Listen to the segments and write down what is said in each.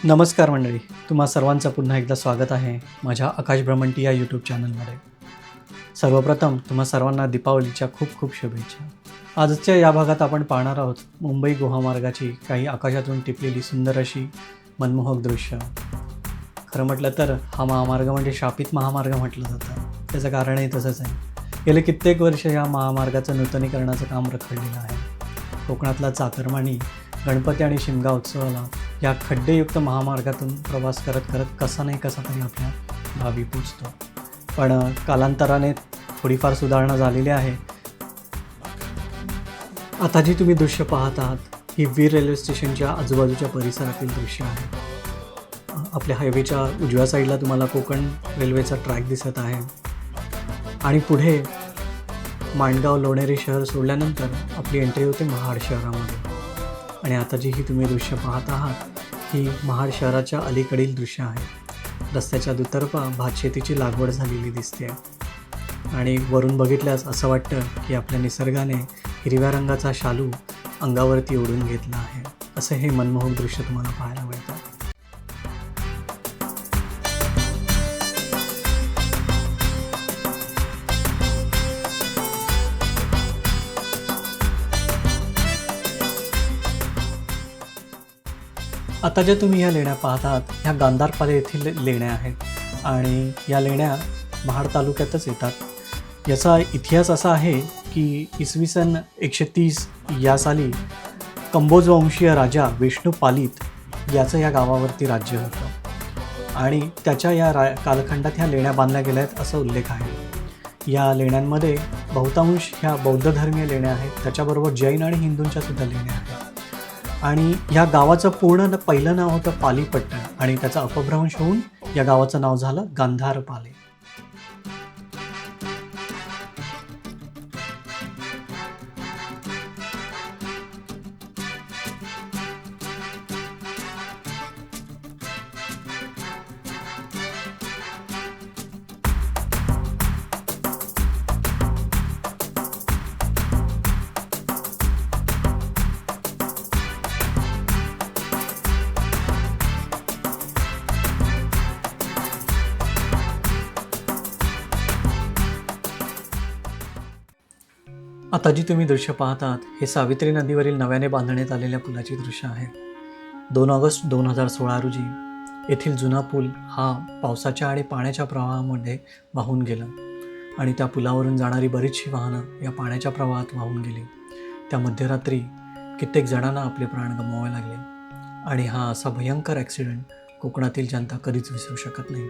नमस्कार मंडळी, तुम्हा सर्वांचं पुन्हा एकदा स्वागत आहे माझ्या आकाश भ्रमंती या यूट्यूब चॅनलमध्ये. सर्वप्रथम तुम्हा सर्वांना दीपावलीच्या खूप खूप शुभेच्छा. आजच्या या भागात आपण पाहणार आहोत मुंबई गोवा मार्गाची काही आकाशातून टिपलेली सुंदर अशी मनमोहक दृश्य. खरं म्हटलं तर हा महामार्ग म्हणजे शापित महामार्ग म्हटलं जातं. त्याचं कारणही तसंच आहे. गेले कित्येक वर्ष या महामार्गाचं नूतनीकरणाचं काम रखडलेलं आहे. कोकणातला चाकरमानी गणपती आणि शिमगा उत्सवाला या खड्डेयुक्त महामार्गातून प्रवास करत करत कसा नाही कसा तरी आपल्या गावी पोचतो. पण कालांतराने थोडीफार सुधारणा झालेली आहे. आता जी तुम्ही दृश्य पाहत आहात ही वीर रेल्वे स्टेशनच्या आजूबाजूच्या परिसरातील दृश्य आहे. आपल्या हायवेच्या उजव्या साईडला तुम्हाला कोकण रेल्वेचा ट्रॅक दिसत आहे आणि पुढे माणगाव लोणेरे शहर सोडल्यानंतर आपली एंट्री होते महाड शहरामध्ये. आणि आता जी ही तुम्ही दृश्य पाहत आहात ही महाड शहराच्या अलीकडील दृश्य आहे. रस्त्याच्या दुतर्फा भातशेतीची लागवड झालेली दिसते आणि वरून बघितल्यास असं वाटतं की आपल्या निसर्गाने हिरव्या रंगाचा शालू अंगावरती ओढून घेतला आहे. असं हे मनमोहक दृश्य तुम्हाला पाहायला मिळतं. आता ज्या तुम्ही या लेण्या पाहत आहात ह्या गांधारपाले येथील लेण्या आहेत आणि या लेण्या महाड तालुक्यातच येतात. याचा इतिहास असा आहे की इसवी सन 130 या साली कंबोज वंशीय राजा विष्णू पालित याचं या गावावरती राज्य होतं आणि त्याच्या या कालखंडात ह्या लेण्या बांधल्या गेल्या आहेत असं उल्लेख आहे. या लेण्यांमध्ये बहुतांश ह्या बौद्ध धर्मीय लेण्या आहेत, त्याच्याबरोबर जैन आणि हिंदूंच्या सुद्धा लेण्या आहेत. आणि या गावाचं पूर्ण पहिलं नाव होतं पालीपट्टण आणि त्याचा अपभ्रंश होऊन या गावाचं नाव झालं गांधारपाले. आता जी तुम्ही दृश्य पाहत आहात हे सावित्री नदीवरील नव्याने बांधण्यात आलेल्या पुलाची दृश्य आहे. 2 ऑगस्ट 2016 रोजी येथील जुना पूल हा पावसाच्या आणि पाण्याच्या प्रवाहामध्ये वाहून गेला आणि त्या पुलावरून जाणारी बरीचशी वाहनं या पाण्याच्या प्रवाहात वाहून गेली. त्या मध्यरात्री कित्येक जणांना आपले प्राण गमवावे लागले आणि हा असा भयंकर ॲक्सिडेंट कोकणातील जनता कधीच विसरू शकत नाही.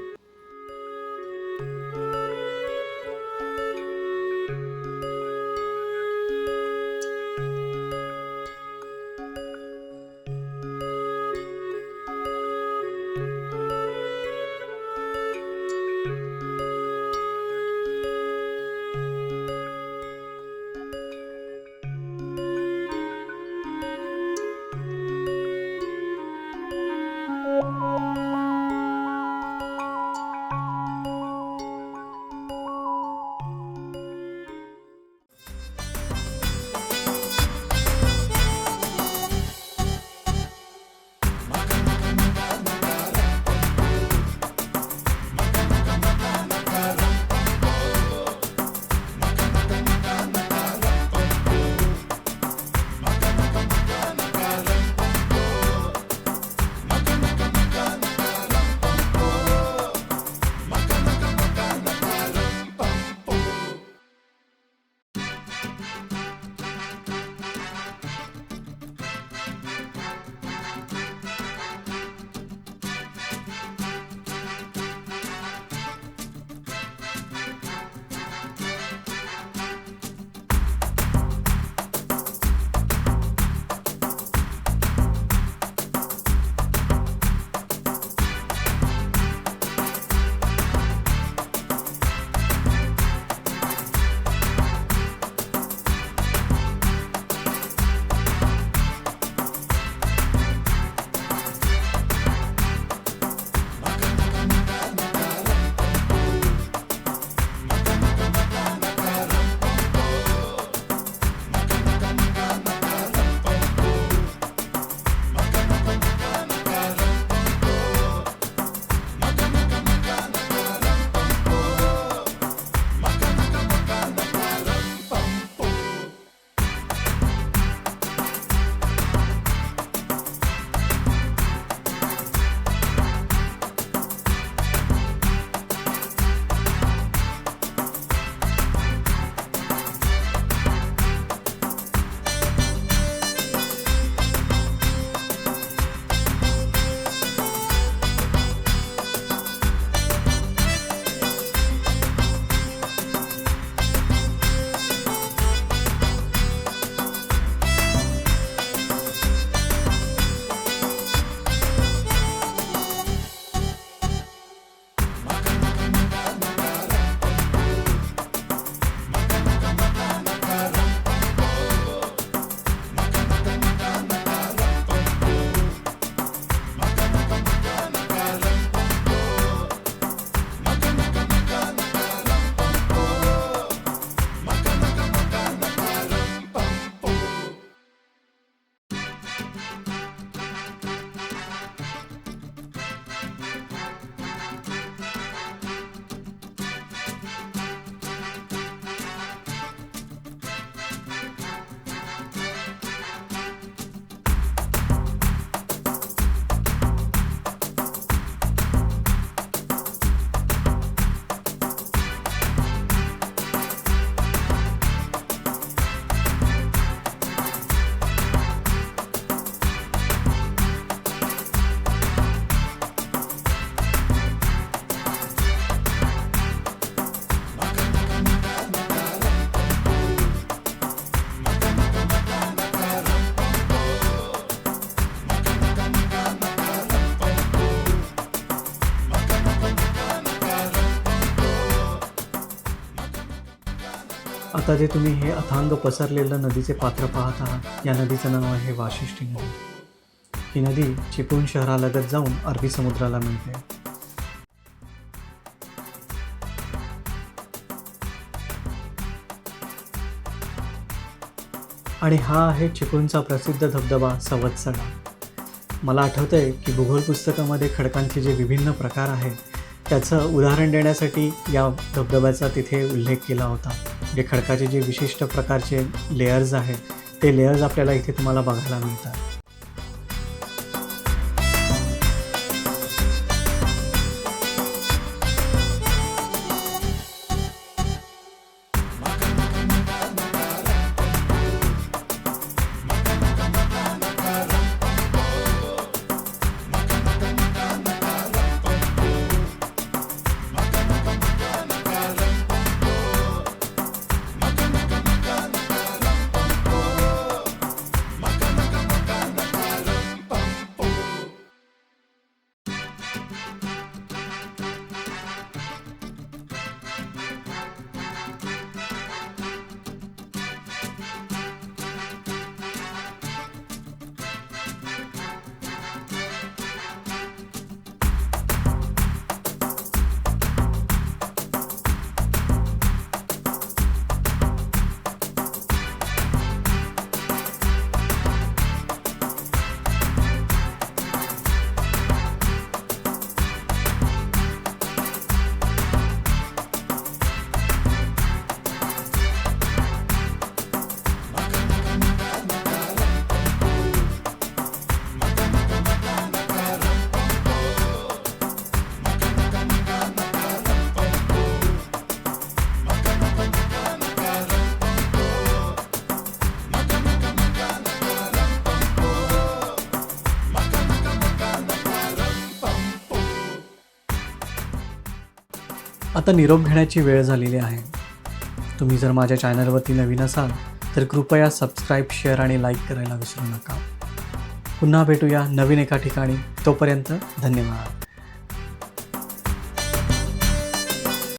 आता जे तुम्ही हे अथांग पसरलेलं नदीचे पात्र पाहत आहात, या नदीचं नाव आहे वाशिष्ठी नदी. ही नदी चिपळूण शहरालगत जाऊन अरबी समुद्राला मिळते. आणि हा आहे चिपळूणचा प्रसिद्ध धबधबा सवत्सडा. मला आठवतंय की भूगोल पुस्तकामध्ये खडकांचे जे विभिन्न प्रकार आहेत त्याचं उदाहरण देण्यासाठी या धबधब्याचा तिथे उल्लेख केला होता. जे खडकाचे जे विशिष्ट प्रकारचे लेयर्स आहेत ते लेयर्स आपल्याला इथे तुम्हाला बघायला मिळतात. आता निरोप घेण्याची वेळ झालेली आहे. तुम्ही जर माझ्या चॅनलवरती नवीन असाल तर कृपया सबस्क्राईब, शेअर आणि लाईक करायला विसरू नका. पुन्हा भेटूया नवीन एका ठिकाणी. तोपर्यंत धन्यवाद.